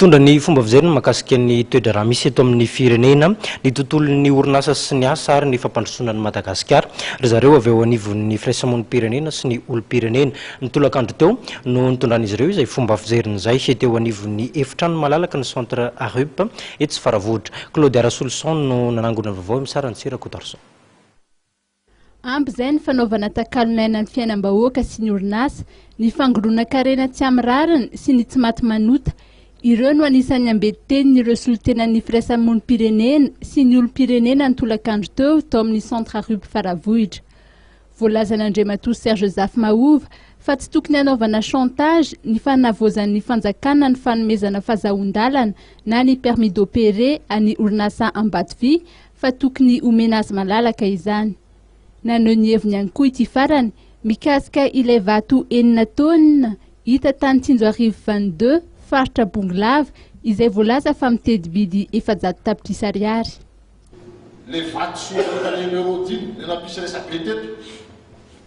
mitondra ny fomba fijeriny mahakasika ny toedra raha misy eto amin'ny firenena ny tontolon'ny orinasa sy ny asa ary ny fampandrosoana ny Madagasikara ry zareo avy eo anivon'ny firaisamonim-pirenena sy ny olom-pirenena ny tolakandro teo no nitondran'izy ireo izay fomba fijeriny izay teo anivon'ny efitrano malalaka ny centre ARUP eto tsy faravohitra. Claude Arasolson no nanangona vaovao misarany Sira Kotarson. Ampy izay ny fanaovana takalon'aina ny fiainam-bahoaka sy ny orinasa, ny fangoroana karena tsy amin'ny rariny sy ny tsy maty manota. Ireo no anisan'ny ambetiten'ireo solotenan'ny firaisamonim-pirenena sy ny olom-pirenena ny tolakandro teo amin'ny centre ARUP faravohitra. Voalaza n'Andriamatoa Serge Zafy Mahova fa tsy tokony hanaovana chantage ny fanavozan'ny fanjakana ny fanomezana fahazahon-dalana na ny permis d'opérer any orinasa Ambatovy fa tokony omena azy malalaka izany. Naneho ny heviny ihany koa ity farany mikasika ilay vato 9 taonina hita tany Tsinjoarivo 22 faritra Bongolava izay voalaza fa mitedy-bidy 400 tapitrisa ariary. Le vato soa ny euro-dimy ny nampisy resabe teto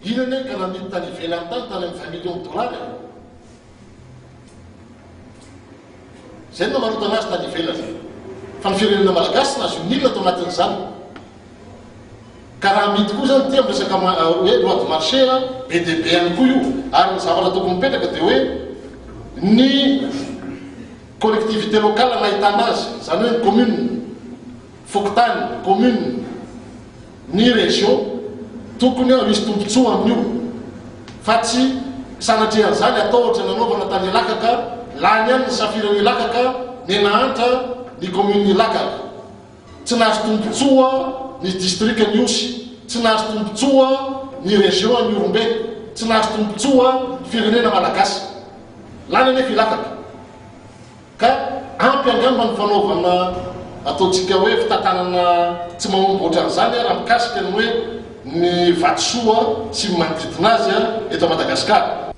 inany ka namity tany ivelany tany tany amin'ny 20 millions de dollars. Zay no marotana azy tany ivelany fa ny firenena malagasy nazy nilona tao anatin'izany. Ka raha mity koa zany tia resaka hoe loi de marché be dia be ihany koa io ary ny zavatra tokony mipetraka dia hoe ny collectivité locale nahitana azy zany hoe ny commune fokontany commune ny région tokony misy tombotsoa amin'io fa tsy sanatrehan'izany atao ohatra nanaovana tany Ilakaka lany ihany ny safirany Ilakaka ny nahantra ny commune Ilakaka tsy nahazo tombotsoa ny district ny Osy tsy nahazo tombotsoa ny région ny Orombe tsy nahazo tombotsoa firenena malagasy lany anefa Ilakaka ka ampy angamba ny fanaovana ataontsika hoe fitantanana tsy mahomby ohatran'izany raha mikasika ny hoe ny vatosoa sy manodidina azy eto Madagasikara.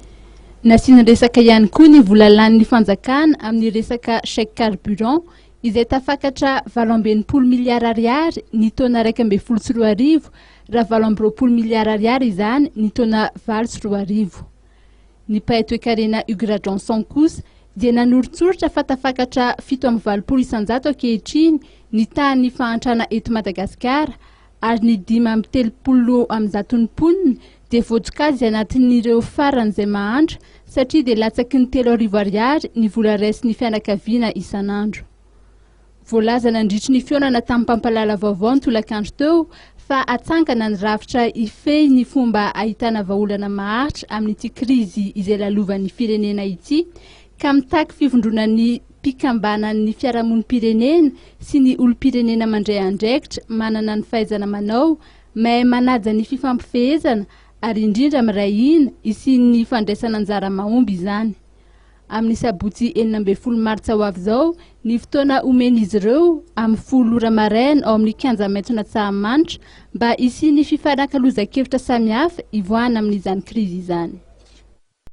Nasiany resaka ihany koa ny vola lanin'ny fanjakana amin'ny resaka chèque carburant izay tafakatra 720 miliara ariary ny taona 1.4 raha 720 miliara ariary izany ny taona 4 ny paeto ekarena Ugra Johnson kosa dia nanorotsoritra fa tafakatra 7.20 isanjato ankehitriny ny tany fahantrana eto Madagasikara ary ny 5.30 amin'ny zatony ponina dia voatokazy anatin'ireo farany izay mahantra satria dia latsaky ny 3,000 ariary ny vola raisin'ny fianakaviana isan'andro. Voalaza nandritry ny fionana tamin'ny mpampalala vaovao ny tolakandro teo fa atsangana ny rafitra ifehy ny fomba ahitana vahaolana maharitra amin'ity krizy izay lalovan'ny firenena ity ka mitaky fivondronan'ny mpikambanan'ny fiarahamonim-pirenena sy ny olom-pirenena mandray andraikitra manana ny fahaizana manao mahay manaja ny fifampifehezana ary indrindra mirahina isian'ny fandraisana anjara mahomby izany. Amin'ny sabotsy 19 martsa ho avy izao ny fotoana omen'izy ireo amin'ny 10 ora maraina ao amin'ny kianja maitso Tsahamanistra mba isian'ny fifanan-kalozan-kevitra samihafa ivoahana amin'izany krizy izany.